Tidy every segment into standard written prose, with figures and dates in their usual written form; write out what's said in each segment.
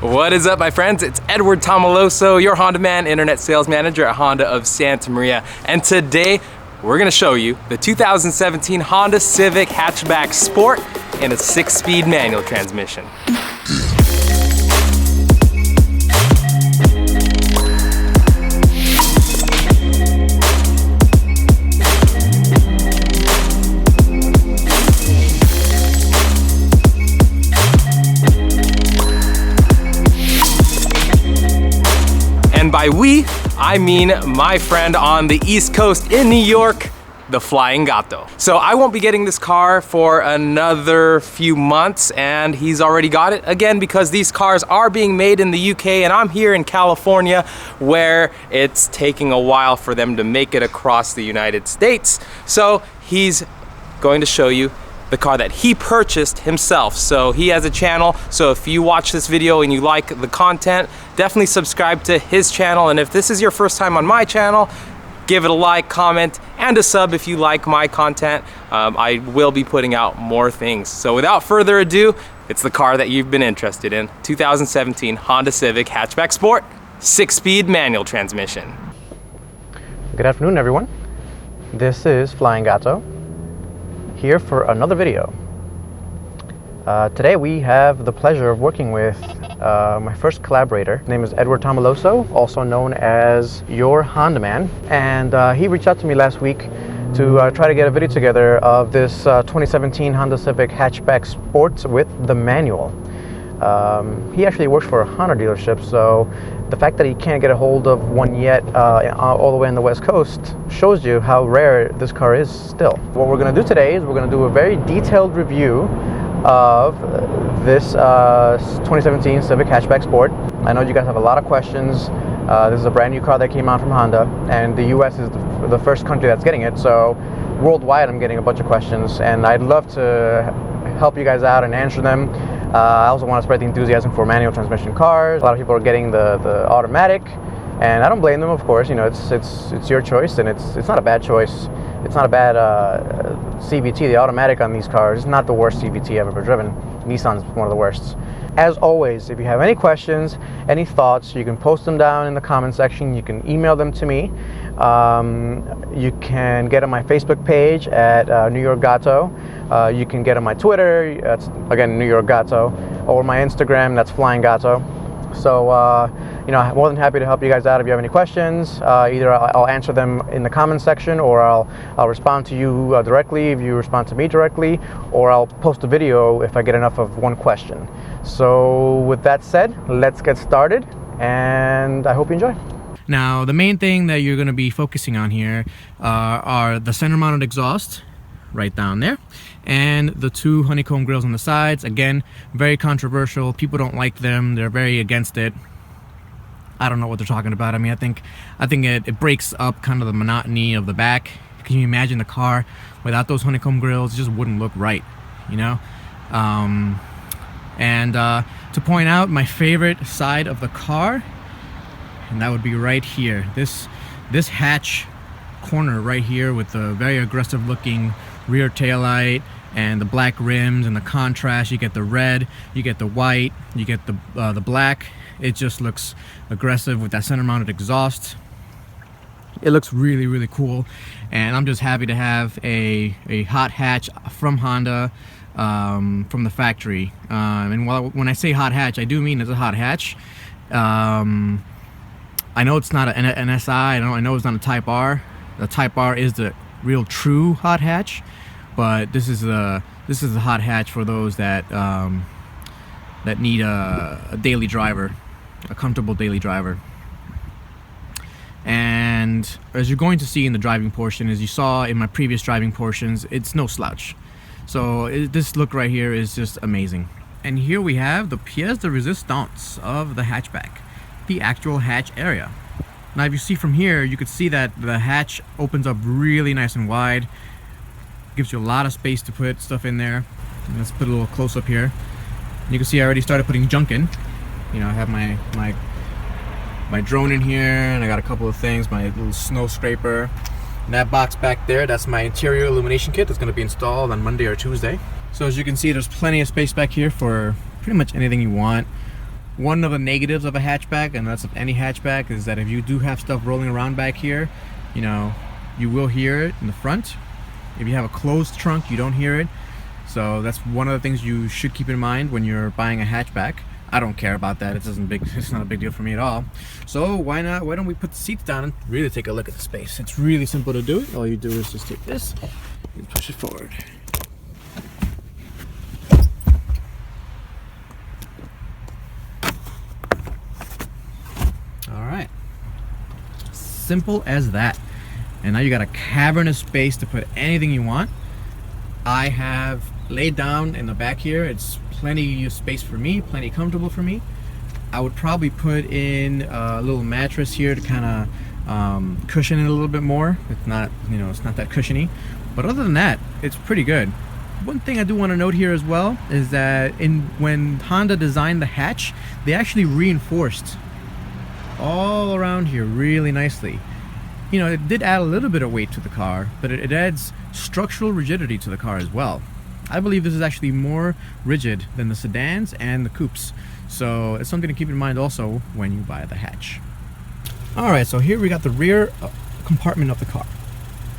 What is up, my friends? It's Edward Tomaloso, your Honda man, internet sales manager at Honda of Santa Maria. And today, we're gonna show you the 2017 Honda Civic Hatchback Sport in a 6-speed manual transmission. And by we, I mean my friend on the East Coast in New York, the Flyin Gato. So I won't be getting this car for another few months, and he's already got it again because these cars are being made in the UK, and I'm here in California where it's taking a while for them to make it across the United States. So he's going to show you the car that he purchased himself. So he has a channel, so if you watch this video and you like the content, definitely subscribe to his channel. And if this is your first time on my channel, give it a like, comment, and a sub if you like my content. I will be putting out more things. So without further ado, it's the car that you've been interested in. 2017 Honda Civic Hatchback Sport, 6-speed manual transmission. Good afternoon, everyone. This is Flyin Gato, here for another video. Today we have the pleasure of working with my first collaborator. His name is Edward Tomaloso, also known as your Honda man, and he reached out to me last week to try to get a video together of this 2017 Honda Civic Hatchback Sport with the manual. He actually works for a Honda dealership, so the fact that he can't get a hold of one yet all the way on the West Coast shows you how rare this car is still. What we're going to do today is we're going to do a very detailed review of this 2017 Civic Hatchback Sport. I know you guys have a lot of questions. This is a brand new car that came out from Honda, and the US is the first country that's getting it, so worldwide I'm getting a bunch of questions, and I'd love to help you guys out and answer them. I also want to spread the enthusiasm for manual transmission cars. A lot of people are getting the automatic, and I don't blame them, of course. You know, it's your choice, and it's not a bad choice. It's not a bad CVT. The automatic on these cars is not the worst CVT I've ever driven. Nissan's one of the worst. As always, if you have any questions, any thoughts, you can post them down in the comment section. You can email them to me. You can get on my Facebook page at New York Gato. You can get on my Twitter, that's again New York Gato, or my Instagram, that's Flyin Gato. So you know, I'm more than happy to help you guys out if you have any questions. Either I'll answer them in the comment section, or I'll respond to you directly if you respond to me directly, or I'll post a video if I get enough of one question. So with that said, let's get started, and I hope you enjoy. Now, the main thing that you're going to be focusing on here are the center mounted exhaust right down there, and the two honeycomb grills on the sides. Again, very controversial. People don't like them. They're very against it. I don't know what they're talking about. I mean, I think it breaks up kind of the monotony of the back. Can you imagine the car without those honeycomb grills? It just wouldn't look right, you know? To point out my favorite side of the car, and that would be right here. This hatch corner right here with the very aggressive looking rear taillight and the black rims and the contrast. You get the red, you get the white, you get the black. It just looks aggressive with that center mounted exhaust. It looks really, really cool, and I'm just happy to have a hot hatch from Honda, from the factory. And when I say hot hatch, I do mean it's a hot hatch. I know it's not an SI. I know it's not a Type R. The Type R is the real true hot hatch, but this is the hot hatch for those that need a daily driver, a comfortable daily driver. And as you're going to see in the driving portion, as you saw in my previous driving portions, it's no slouch. So this look right here is just amazing. And here we have the pièce de résistance of the hatchback, the actual hatch area. Now if you see from here, you could see that the hatch opens up really nice and wide. Gives you a lot of space to put stuff in there. And let's put a little close up here. And you can see I already started putting junk in. You know, I have my drone in here, and I got a couple of things, my little snow scraper. And that box back there, that's my interior illumination kit that's going to be installed on Monday or Tuesday. So as you can see, there's plenty of space back here for pretty much anything you want. One of the negatives of a hatchback, and that's of any hatchback, is that if you do have stuff rolling around back here, you know, you will hear it in the front. If you have a closed trunk, you don't hear it. So that's one of the things you should keep in mind when you're buying a hatchback. I don't care about that. It's not a big deal for me at all. So why don't we put the seats down and really take a look at the space? It's really simple to do it. All you do is just take this and push it forward. All right. Simple as that. And now you got a cavernous space to put anything you want. I have laid down in the back here. It's plenty of space for me, plenty comfortable for me. I would probably put in a little mattress here to kind of cushion it a little bit more. It's not, you know, it's not that cushiony. But other than that, it's pretty good. One thing I do want to note here as well is that when Honda designed the hatch, they actually reinforced all around here really nicely. You know, it did add a little bit of weight to the car, but it adds structural rigidity to the car as well. I believe this is actually more rigid than the sedans and the coupes. So it's something to keep in mind also when you buy the hatch. Alright, so here we got the rear compartment of the car.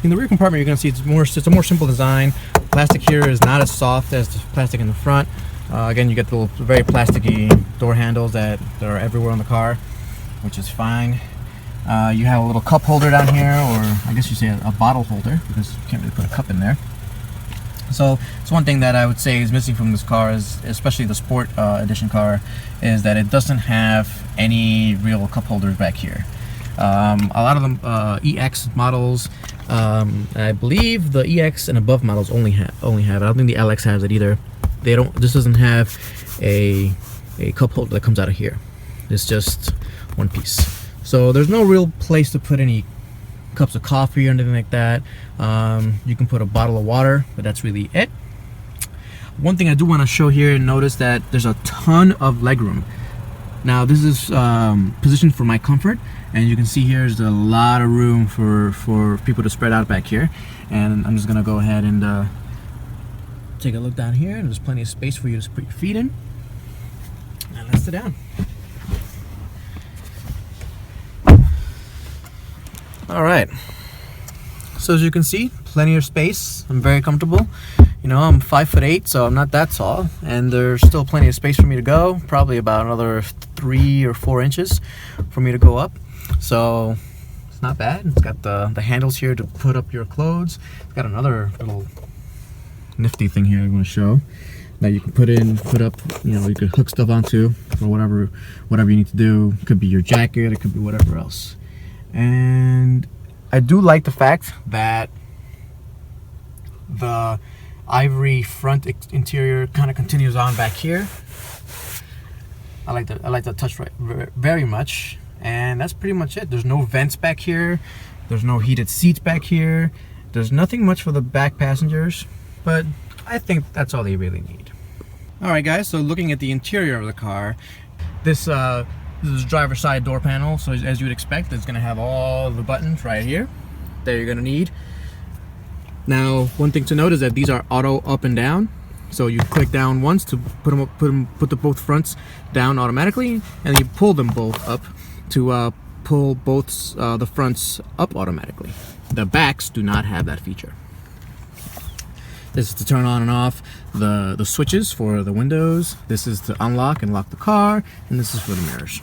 In the rear compartment, you're going to see it's a more simple design. Plastic here is not as soft as the plastic in the front. Again, you get the little very plasticky door handles that are everywhere on the car, which is fine. You have a little cup holder down here, or I guess you say a bottle holder, because you can't really put a cup in there. So it's one thing that I would say is missing from this car, is especially the Sport Edition car, is that it doesn't have any real cup holders back here. A lot of them EX models, I believe the EX and above models only have it. I don't think the LX has it either. This doesn't have a cup holder that comes out of here. It's just one piece. So there's no real place to put any cups of coffee or anything like that. You can put a bottle of water, but that's really it. One thing I do want to show here, and notice that there's a ton of legroom. Now this is positioned for my comfort, and you can see here there's a lot of room for people to spread out back here. And I'm just gonna go ahead and take a look down here, and there's plenty of space for you to put your feet in. And let's sit down. All right, so as you can see, plenty of space. I'm very comfortable. You know, I'm 5'8", so I'm not that tall, and there's still plenty of space for me to go. Probably about another 3 or 4 inches for me to go up. So it's not bad. It's got the handles here to put up your clothes. It's got another little nifty thing here I'm going to show that you can put up. You know, you could hook stuff onto for whatever you need to do. It could be your jacket. It could be whatever else. And I do like the fact that the ivory front interior kind of continues on back here. I like that touch very much, and that's pretty much it. There's no vents back here. There's no heated seats back here. There's nothing much for the back passengers, but I think that's all they really need. All right, guys. So looking at the interior of the car, this is the driver's side door panel. So as you would expect, it's going to have all the buttons right here that you're going to need. Now, one thing to note is that these are auto up and down. So you click down once to put the both fronts down automatically, and you pull them both up to pull both the fronts up automatically. The backs do not have that feature. This is to turn on and off the switches for the windows. This is to unlock and lock the car, and this is for the mirrors.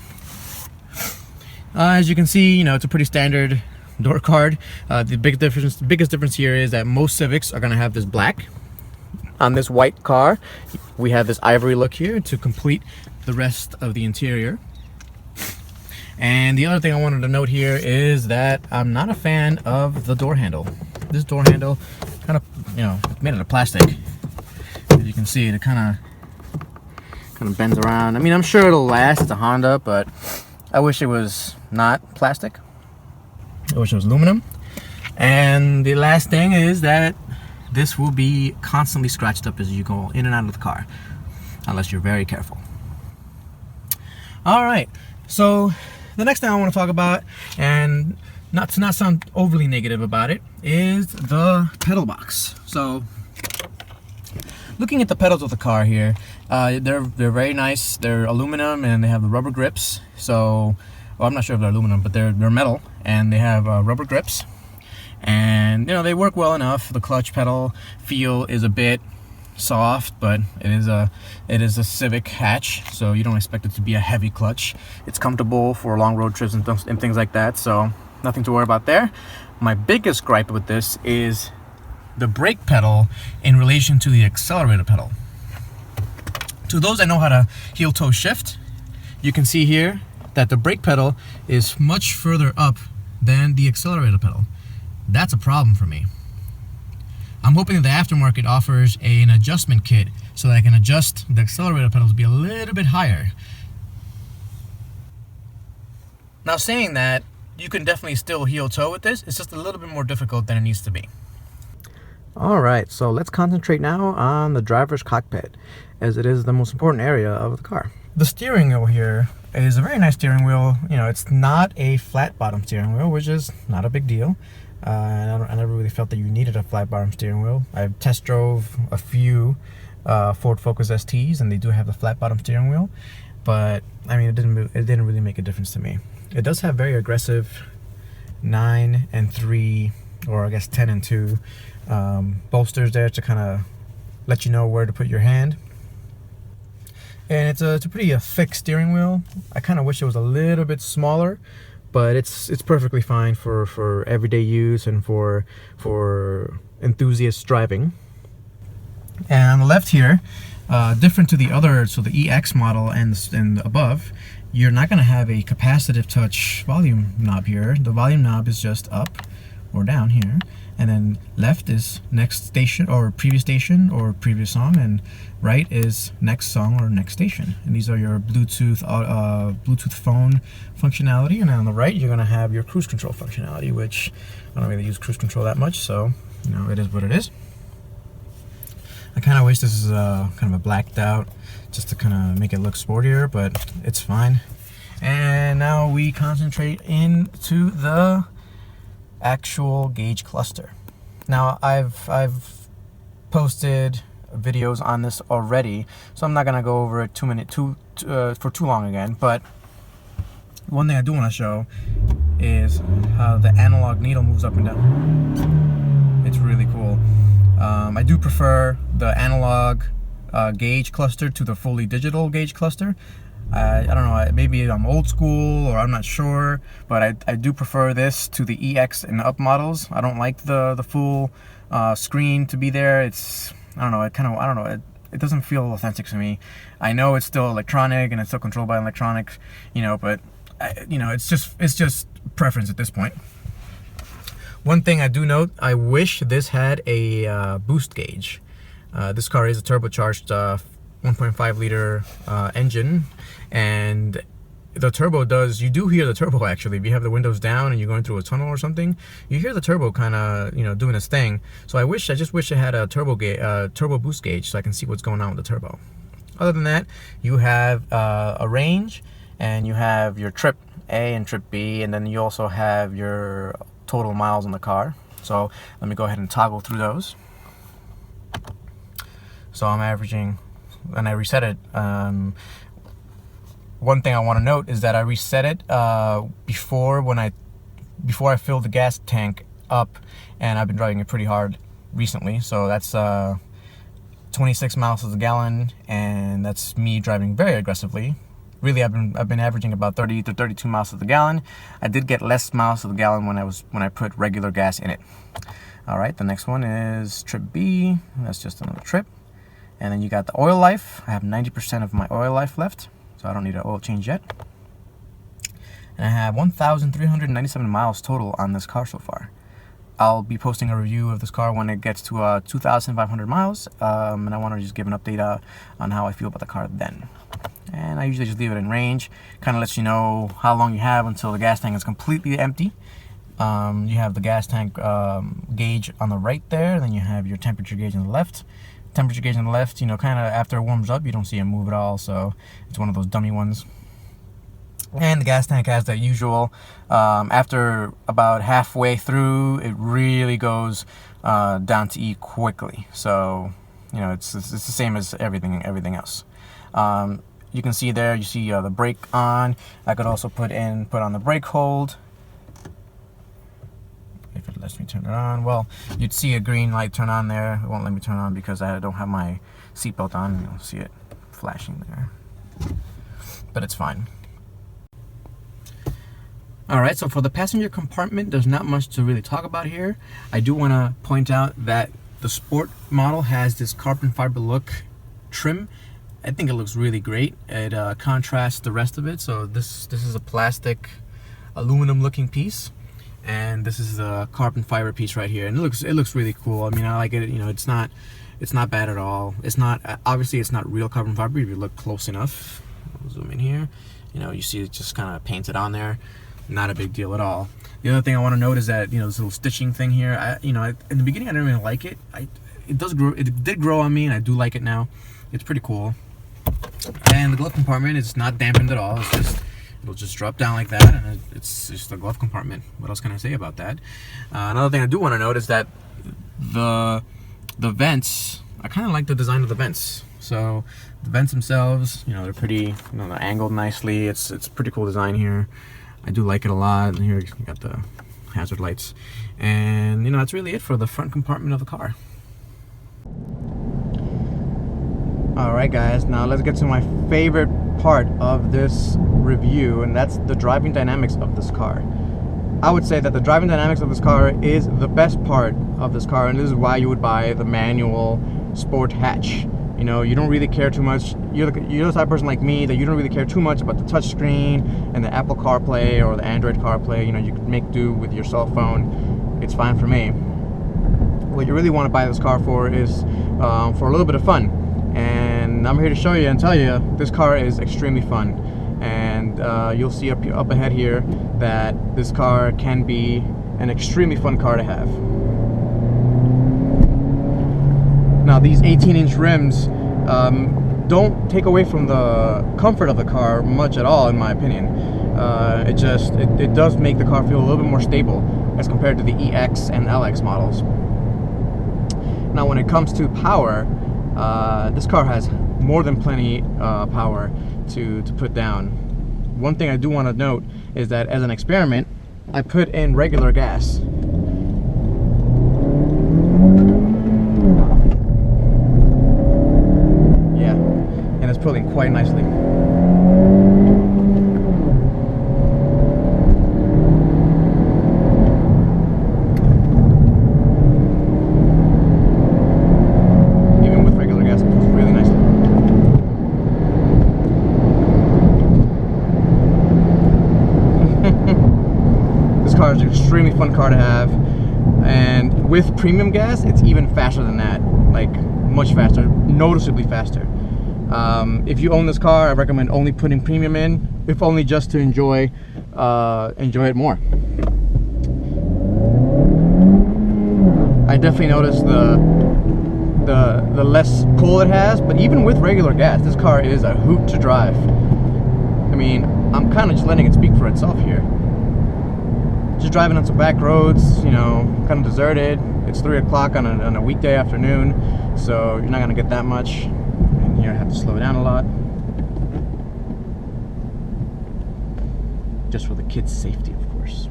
As you can see, you know, it's a pretty standard door card. The biggest difference here is that most Civics are going to have this black. On this white car, we have this ivory look here to complete the rest of the interior. And the other thing I wanted to note here is that I'm not a fan of the door handle. This door handle kind of, you know, it's made out of plastic. As you can see, it kind of bends around. I mean, I'm sure it'll last. It's a Honda, but I wish it was not plastic. I wish it was aluminum. And the last thing is that this will be constantly scratched up as you go in and out of the car, unless you're very careful. All right, so the next thing I want to talk about, and not to sound overly negative about it, is the pedal box. So looking at the pedals of the car here, they're very nice. They're aluminum and they have the rubber grips. So, well, I'm not sure if they're aluminum, but they're metal and they have rubber grips. And you know, they work well enough. The clutch pedal feel is a bit soft, but it is a Civic hatch, so you don't expect it to be a heavy clutch. It's comfortable for long road trips and things like that, so nothing to worry about there. My biggest gripe with this is the brake pedal in relation to the accelerator pedal. To those that know how to heel toe shift, you can see here that the brake pedal is much further up than the accelerator pedal. That's a problem for me. I'm hoping that the aftermarket offers an adjustment kit so that I can adjust the accelerator pedals to be a little bit higher. Now, saying that, you can definitely still heel toe with this. It's just a little bit more difficult than it needs to be. All right, so let's concentrate now on the driver's cockpit, as it is the most important area of the car. The steering wheel here is a very nice steering wheel. You know, it's not a flat bottom steering wheel, which is not a big deal. I never really felt that you needed a flat bottom steering wheel. I've test drove a few Ford Focus STs, and they do have the flat bottom steering wheel, but I mean, it didn't really make a difference to me. It does have very aggressive 9 and 3, or I guess 10 and 2 bolsters there to kind of let you know where to put your hand. And it's a pretty thick steering wheel. I kind of wish it was a little bit smaller, but it's perfectly fine for everyday use and for enthusiast driving. And on the left here, different to the other, so the EX model and above, you're not going to have a capacitive touch volume knob here. The volume knob is just up or down here, and then left is next station or previous song, and right is next song or next station. And these are your Bluetooth phone functionality, and then on the right you're going to have your cruise control functionality, which I don't really use cruise control that much, so you know, it is what it is. I kind of wish this is kind of a blacked out, just to kind of make it look sportier, but it's fine. And now we concentrate into the actual gauge cluster. Now I've posted videos on this already, so I'm not gonna go over it for too long again, but one thing I do want to show is how the analog needle moves up and down. It's really cool. I do prefer the analog gauge cluster to the fully digital gauge cluster. I don't know, maybe I'm old school or I'm not sure, but I do prefer this to the EX and up models. I don't like the full screen to be there. It's, I don't know, it doesn't feel authentic to me. I know it's still electronic and it's still controlled by electronics, you know, but you know, it's just preference at this point. One thing I do note, I wish this had a boost gauge. This car is a turbocharged 1.5 liter engine, and the turbo does, you do hear the turbo actually. If you have the windows down and you're going through a tunnel or something, you hear the turbo kind of, you know, doing its thing. So I just wish it had a turbo boost gauge so I can see what's going on with the turbo. Other than that, you have a range, and you have your trip A and trip B, and then you also have your total miles on the car. So let me go ahead and toggle through those. So I'm averaging, and I reset it. One thing I want to note is that I reset it before I filled the gas tank up, and I've been driving it pretty hard recently. So that's 26 miles to the gallon, and that's me driving very aggressively. Really, I've been averaging about 30 to 32 miles to the gallon. I did get less miles to the gallon when I put regular gas in it. All right, the next one is trip B. That's just another trip. And then you got the oil life. I have 90% of my oil life left, so I don't need an oil change yet. And I have 1,397 miles total on this car so far. I'll be posting a review of this car when it gets to 2,500 miles, and I want to just give an update on how I feel about the car then. And I usually just leave it in range, kind of lets you know how long you have until the gas tank is completely empty. You have the gas tank gauge on the right there, then you have your temperature gauge on the left. Temperature gauge on the left, you know, kind of after it warms up, you don't see it move at all, so it's one of those dummy ones. And the gas tank has that usual, after about halfway through, it really goes down to E quickly. So, You know, it's the same as everything else. You can see there, you see the brake on. I could also put on the brake hold. If it lets me turn it on, well, you'd see a green light turn on there. It won't let me turn on because I don't have my seatbelt on. You'll see it flashing there, but it's fine. Alright, so for the passenger compartment, there's not much to really talk about here. I do want to point out that the Sport model has this carbon fiber look trim. I think it looks really great. It contrasts the rest of it. So this is a plastic aluminum looking piece, and this is a carbon fiber piece right here, and it looks really cool. I mean, I like it. You know, it's not bad at all. It's not, obviously it's not real carbon fiber if you look close enough. I'll zoom in here. You know, you see it just kind of painted on there. Not a big deal at all. The other thing I want to note is that, you know, this little stitching thing here, in the beginning I didn't really like it. It did grow on me, and I do like it now. It's pretty cool. And the glove compartment is not dampened at all. It'll just drop down like that, and it's just a glove compartment. What else can I say about that? Another thing I do want to note is that the vents, I kind of like the design of the vents. So the vents themselves, you know, they're pretty, you know, they're angled nicely. It's pretty cool design here. I do like it a lot. And here you got the hazard lights, and you know, that's really it for the front compartment of the car. Alright guys, now let's get to my favorite part of this review, and that's the driving dynamics of this car. I would say that the driving dynamics of this car is the best part of this car, and this is why you would buy the manual Sport hatch. You know, you don't really care too much. You're the type of person like me that you don't really care too much about the touchscreen and the Apple CarPlay or the Android CarPlay. You know, you can make do with your cell phone. It's fine for me. What you really want to buy this car for is for a little bit of fun. And I'm here to show you and tell you this car is extremely fun. And you'll see up ahead here that this car can be an extremely fun car to have. Now these 18-inch rims don't take away from the comfort of the car much at all, in my opinion. It does make the car feel a little bit more stable as compared to the EX and LX models. Now when it comes to power, this car has more than plenty power to put down. One thing I do want to note is that as an experiment, I put in regular gas. Yeah, and it's pulling quite nicely. Is an extremely fun car to have, and with premium gas it's even faster than that, like much faster, noticeably faster. If you own this car, I recommend only putting premium in, if only just to enjoy it more. I definitely noticed the less pull it has, but even with regular gas, this car is a hoot to drive. I mean, I'm kind of just letting it speak for itself here. Just driving on some back roads, you know, kind of deserted. It's 3 o'clock on a weekday afternoon, so you're not gonna get that much, and you're gonna have to slow down a lot, just for the kids' safety, of course.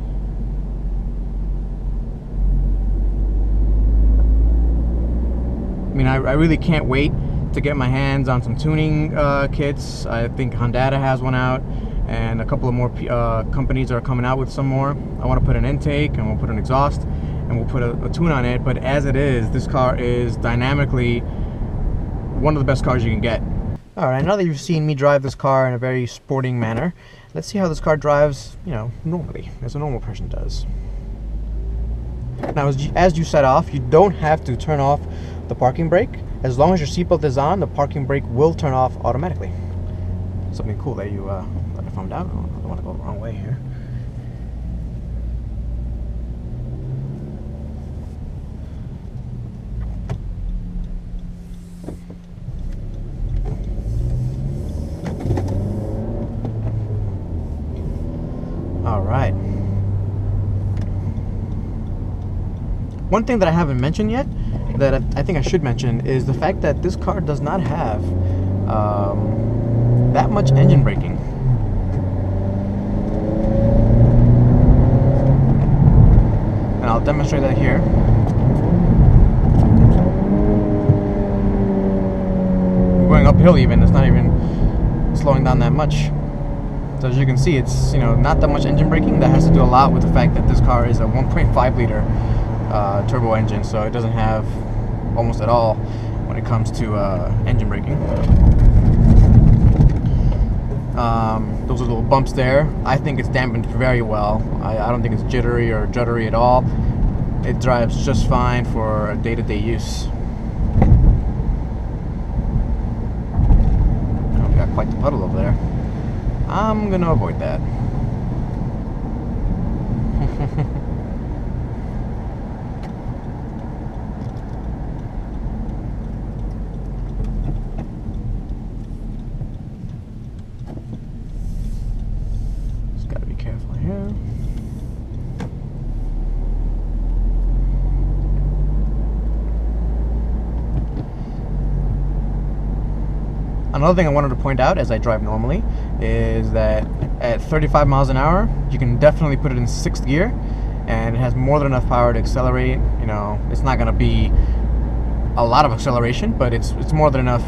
I mean, I really can't wait to get my hands on some tuning kits. I think Honda has one out, and a couple of more companies are coming out with some more. I want to put an intake, and we'll put an exhaust, and we'll put a tune on it. But as it is, this car is dynamically one of the best cars you can get. Alright, now that you've seen me drive this car in a very sporting manner, let's see how this car drives, you know, normally, as a normal person does. Now, as you set off, you don't have to turn off the parking brake. As long as your seatbelt is on, the parking brake will turn off automatically. Something cool that I found out. I don't want to go the wrong way here. All right. One thing that I haven't mentioned yet that I think I should mention is the fact that this car does not have that much engine braking. And I'll demonstrate that here. Going uphill even, it's not even slowing down that much. So as you can see, it's not that much engine braking. That has to do a lot with the fact that this car is a 1.5 liter turbo engine, so it doesn't have almost at all when it comes to engine braking. Those are little bumps there. I think it's dampened very well. I don't think it's jittery or juddery at all. It drives just fine for day-to-day use. Oh, we got quite the puddle over there. I'm gonna avoid that. Just gotta be careful here. Another thing I wanted to point out as I drive normally is that at 35 miles an hour, you can definitely put it in 6th gear, and it has more than enough power to accelerate. It's not going to be a lot of acceleration, but it's more than enough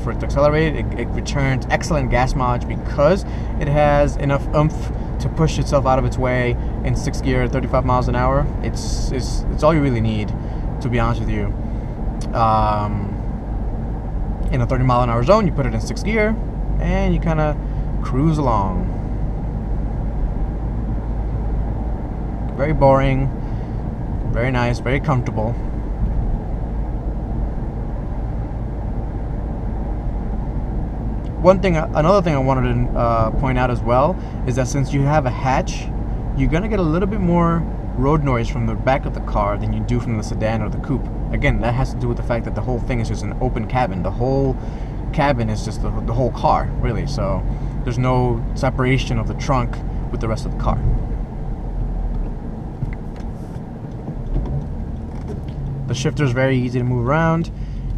for it to accelerate. It returns excellent gas mileage because it has enough oomph to push itself out of its way in 6th gear at 35 miles an hour. It's all you really need, to be honest with you. In a 30 mile an hour zone, you put it in 6th gear and you kind of cruise along. Very boring, very nice, very comfortable. Another thing I wanted to point out as well is that since you have a hatch, you're gonna get a little bit more road noise from the back of the car than you do from the sedan or the coupe. Again, that has to do with the fact that the whole thing is just an open cabin. The whole cabin is just the whole car, really. So there's no separation of the trunk with the rest of the car. The shifter is very easy to move around,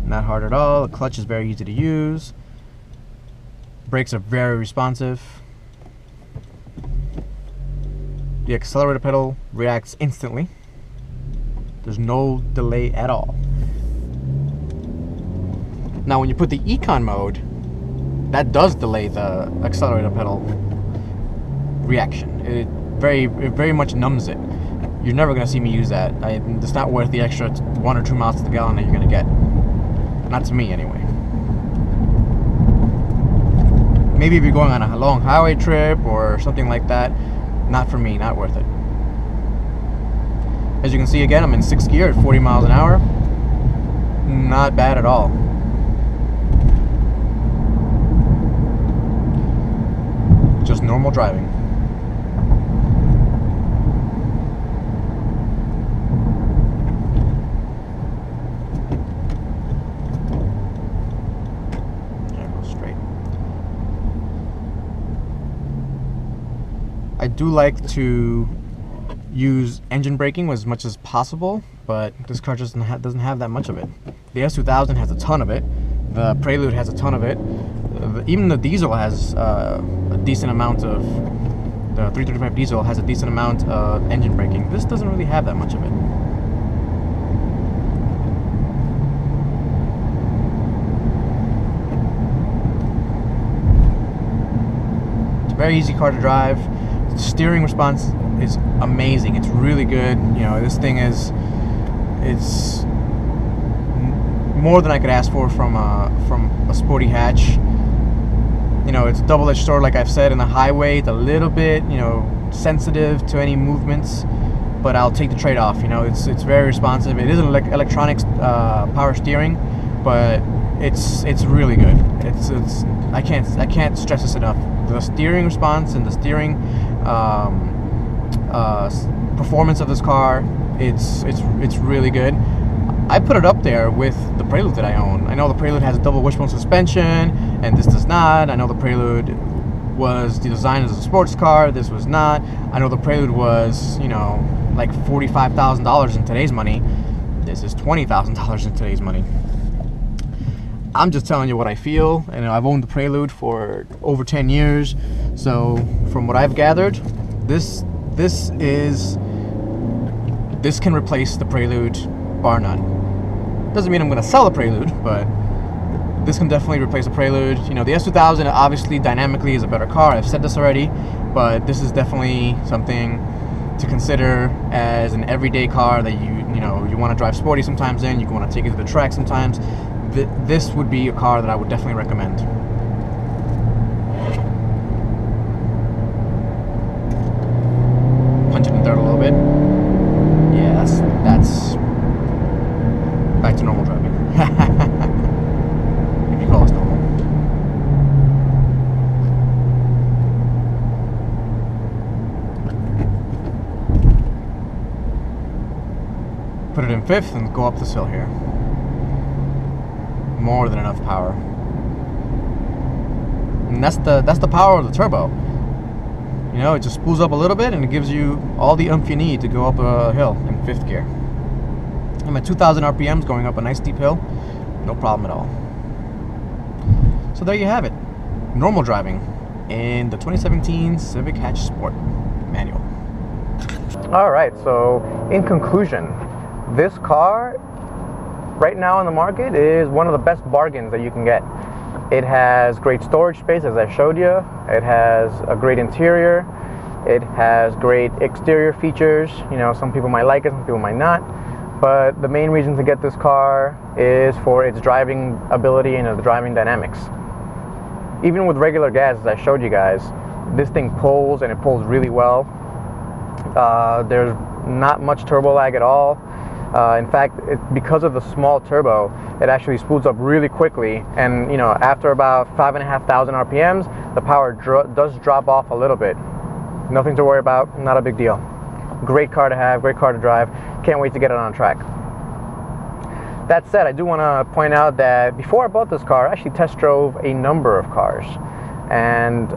not hard at all. The clutch is very easy to use. Brakes are very responsive. The accelerator pedal reacts instantly. There's no delay at all. Now when you put the Econ mode, that does delay the accelerator pedal reaction. It very much numbs it. You're never going to see me use that. It's not worth the extra 1 or 2 miles to the gallon that you're going to get. Not to me anyway. Maybe if you're going on a long highway trip or something like that, not for me, not worth it. As you can see, again, I'm in 6th gear at 40 miles an hour. Not bad at all. Just normal driving. Go straight. I do like to use engine braking as much as possible, but this car just doesn't have that much of it. The S2000 has a ton of it. The Prelude has a ton of it. Even the diesel has a decent amount of. The 335 diesel has a decent amount of engine braking. This doesn't really have that much of it. It's a very easy car to drive. The steering response is amazing. It's really good. This thing it's more than I could ask for from a sporty hatch. It's a double-edged sword, like I've said. In the highway, it's a little bit sensitive to any movements, but I'll take the trade-off. It's very responsive. It is an electronics power steering, but it's really good. I can't stress this enough. The steering response and the steering performance of this car, it's really good. I put it up there with the Prelude that I own. I know the Prelude has a double wishbone suspension, and this does not. I know the Prelude was designed as a sports car. This was not. I know the Prelude was, like $45,000 in today's money. this is $20,000 in today's money. I'm just telling you what I feel, and I've owned the Prelude for over 10 years. So from what I've gathered, this can replace the Prelude, bar none. Doesn't mean I'm gonna sell the Prelude, but this can definitely replace the Prelude. You know, the S2000 obviously dynamically is a better car. I've said this already, but this is definitely something to consider as an everyday car that you want to drive sporty sometimes in. You want to take it to the track sometimes. This would be a car that I would definitely recommend. Punch it in third a little bit. Yeah, that's back to normal driving. If you call this normal. Put it in fifth and go up this hill here. More than enough power. And that's the power of the turbo. You know, it just spools up a little bit and it gives you all the oomph you need to go up a hill in fifth gear. I'm at 2,000 RPMs going up a nice steep hill. No problem at all. So there you have it. Normal driving in the 2017 Civic Hatch Sport manual. All right, so in conclusion, this car right now on the market is one of the best bargains that you can get. It has great storage space, as I showed you. It has a great interior. It has great exterior features. You know, some people might like it, some people might not. But the main reason to get this car is for its driving ability and the driving dynamics. Even with regular gas, as I showed you guys, this thing pulls, and it pulls really well. There's not much turbo lag at all. In fact, because of the small turbo, it actually spools up really quickly, and you know, after about 5,500 RPMs, the power does drop off a little bit. Nothing to worry about, not a big deal. Great car to have, great car to drive. Can't wait to get it on track. That said, I do want to point out that before I bought this car, I actually test drove a number of cars, and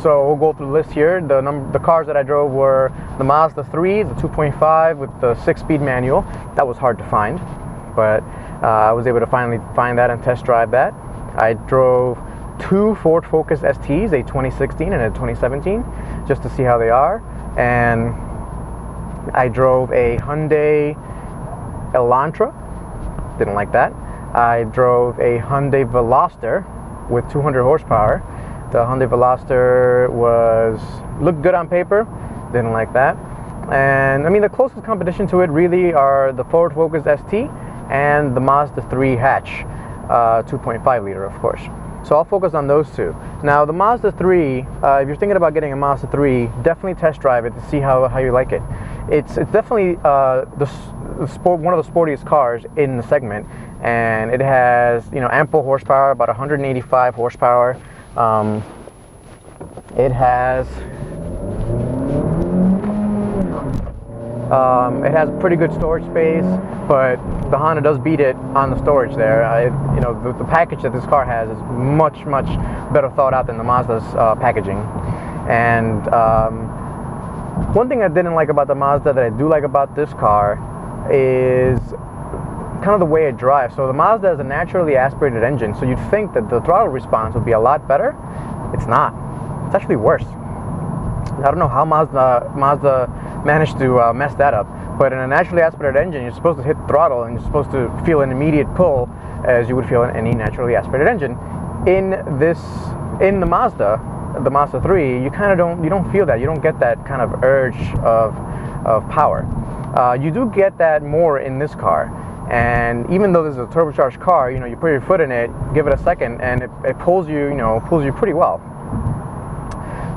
so we'll go through the list here. The cars that I drove were the Mazda 3, the 2.5 with the 6-speed manual. That was hard to find, but I was able to finally find that and test drive that. I drove 2 Ford Focus STs, a 2016 and a 2017, just to see how they are. And I drove a Hyundai Elantra. Didn't like that. I drove a Hyundai Veloster with 200 horsepower. The Hyundai Veloster looked good on paper, didn't like that. And I mean, the closest competition to it really are the Ford Focus ST and the Mazda 3 Hatch, 2.5 liter, of course. So I'll focus on those two. Now, the Mazda 3, if you're thinking about getting a Mazda 3, definitely test drive it to see how you like it. It's definitely one of the sportiest cars in the segment, and it has, you know, ample horsepower, about 185 horsepower. It has pretty good storage space, but the Honda does beat it on the storage there. You know, the package that this car has is much better thought out than the Mazda's packaging. And one thing I didn't like about the Mazda that I do like about this car is kind of the way it drives. So the Mazda has a naturally aspirated engine, so you'd think that the throttle response would be a lot better. It's not. It's actually worse. I don't know how Mazda managed to mess that up, but in a naturally aspirated engine, you're supposed to hit the throttle and you're supposed to feel an immediate pull as you would feel in any naturally aspirated engine. In the Mazda 3, you don't feel that. You don't get that kind of urge of power. You do get that more in this car. And even though this is a turbocharged car, you know, you put your foot in it, give it a second, and it pulls you pretty well.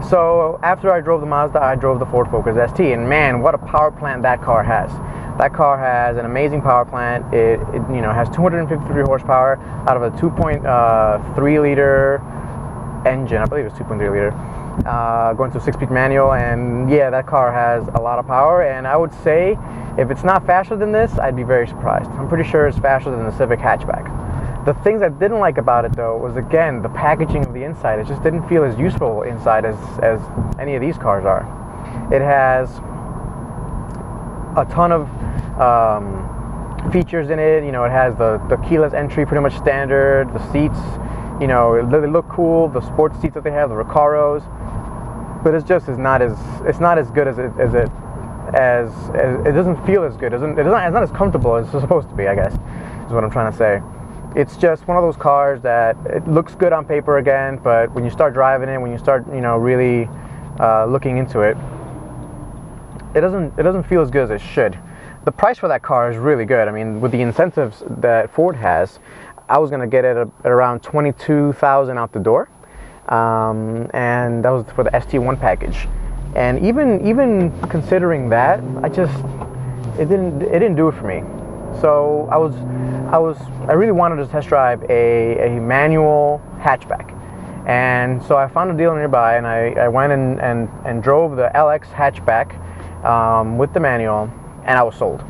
So after I drove the Mazda, I drove the Ford Focus ST, and man, what a power plant that car has. That car has an amazing power plant. It has 253 horsepower out of a 2.3 liter engine. I believe it's 2.3 liter. Going to a 6-speed manual, and yeah, that car has a lot of power, and I would say if it's not faster than this, I'd be very surprised. I'm pretty sure it's faster than the Civic Hatchback. The things I didn't like about it, though, was again the packaging of the inside. It just didn't feel as useful inside as any of these cars are. It has a ton of features in it. You know, it has the keyless entry, pretty much standard. The seats, you know, they look cool. The sports seats that they have, the Recaros, but it's not as good as it doesn't feel as good. It's not as comfortable as it's supposed to be, I guess, is what I'm trying to say. It's just one of those cars that it looks good on paper again, but when you start driving it, when you start, you know, really looking into it, it doesn't feel as good as it should. The price for that car is really good. I mean, with the incentives that Ford has, I was gonna get it at around $22,000 out the door, and that was for the ST1 package. And even considering that, it didn't do it for me. So I really wanted to test drive a manual hatchback, and so I found a dealer nearby, and I went and drove the LX hatchback with the manual, and I was sold.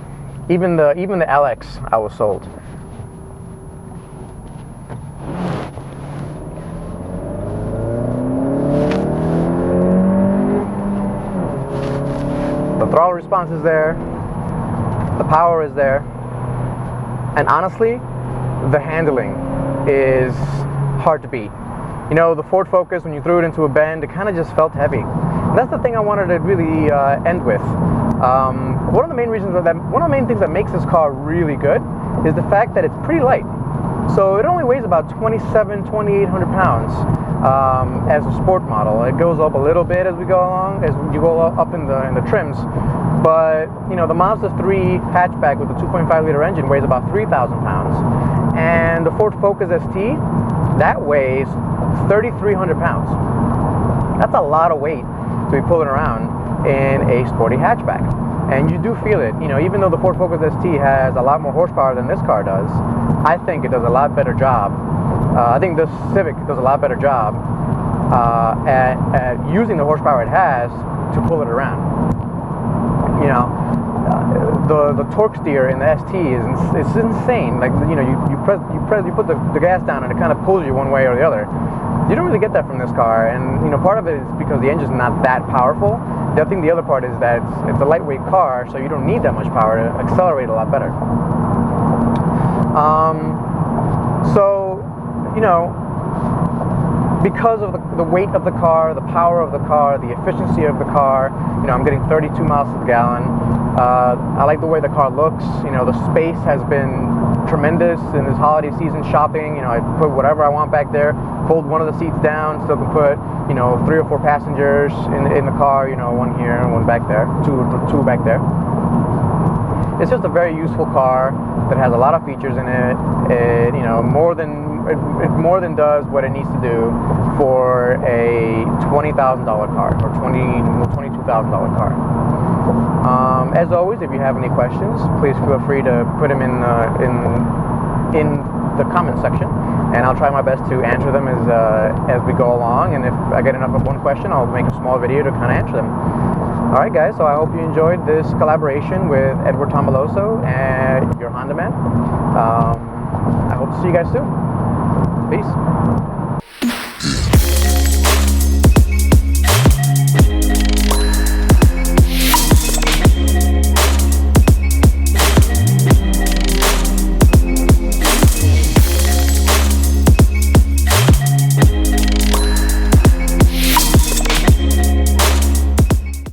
Even the LX, I was sold. The throttle response is there, the power is there, and honestly, the handling is hard to beat. You know, the Ford Focus, when you threw it into a bend, it kind of just felt heavy. And that's the thing I wanted to really end with. One of the main things that makes this car really good is the fact that it's pretty light. So it only weighs about 2,800 pounds as a sport model. It goes up a little bit as we go along, as you go up in the trims. But you know, the Mazda 3 hatchback with the 2.5 liter engine weighs about 3,000 pounds, and the Ford Focus ST, that weighs 3,300 pounds. That's a lot of weight to be pulling around in a sporty hatchback, and you do feel it. You know, even though the Ford Focus ST has a lot more horsepower than this car does, I think it does a lot better job. I think the Civic does a lot better job at using the horsepower it has to pull it around. You know, the torque steer in the ST is insane. Like, you know, you put the gas down and it kind of pulls you one way or the other. You don't really get that from this car, and you know, part of it is because the engine's not that powerful. I think the other part is that it's a lightweight car, so you don't need that much power to accelerate a lot better. So, you know, because of the weight of the car, the power of the car, the efficiency of the car, you know, I'm getting 32 miles to the gallon. I like the way the car looks. You know, the space has been tremendous in this holiday season shopping. You know, I put whatever I want back there, fold one of the seats down, still can put, you know, 3 or 4 passengers in the car, you know, one here and one back there, two back there. It's just a very useful car that has a lot of features in it. It, you know, more than does what it needs to do for a $20,000 car or $22,000 car. As always, if you have any questions, please feel free to put them in the comment section, and I'll try my best to answer them as we go along. And if I get enough of one question, I'll make a small video to kind of answer them. All right, guys, so I hope you enjoyed this collaboration with Edward Tomaloso and your Honda Man. I hope to see you guys soon. Peace.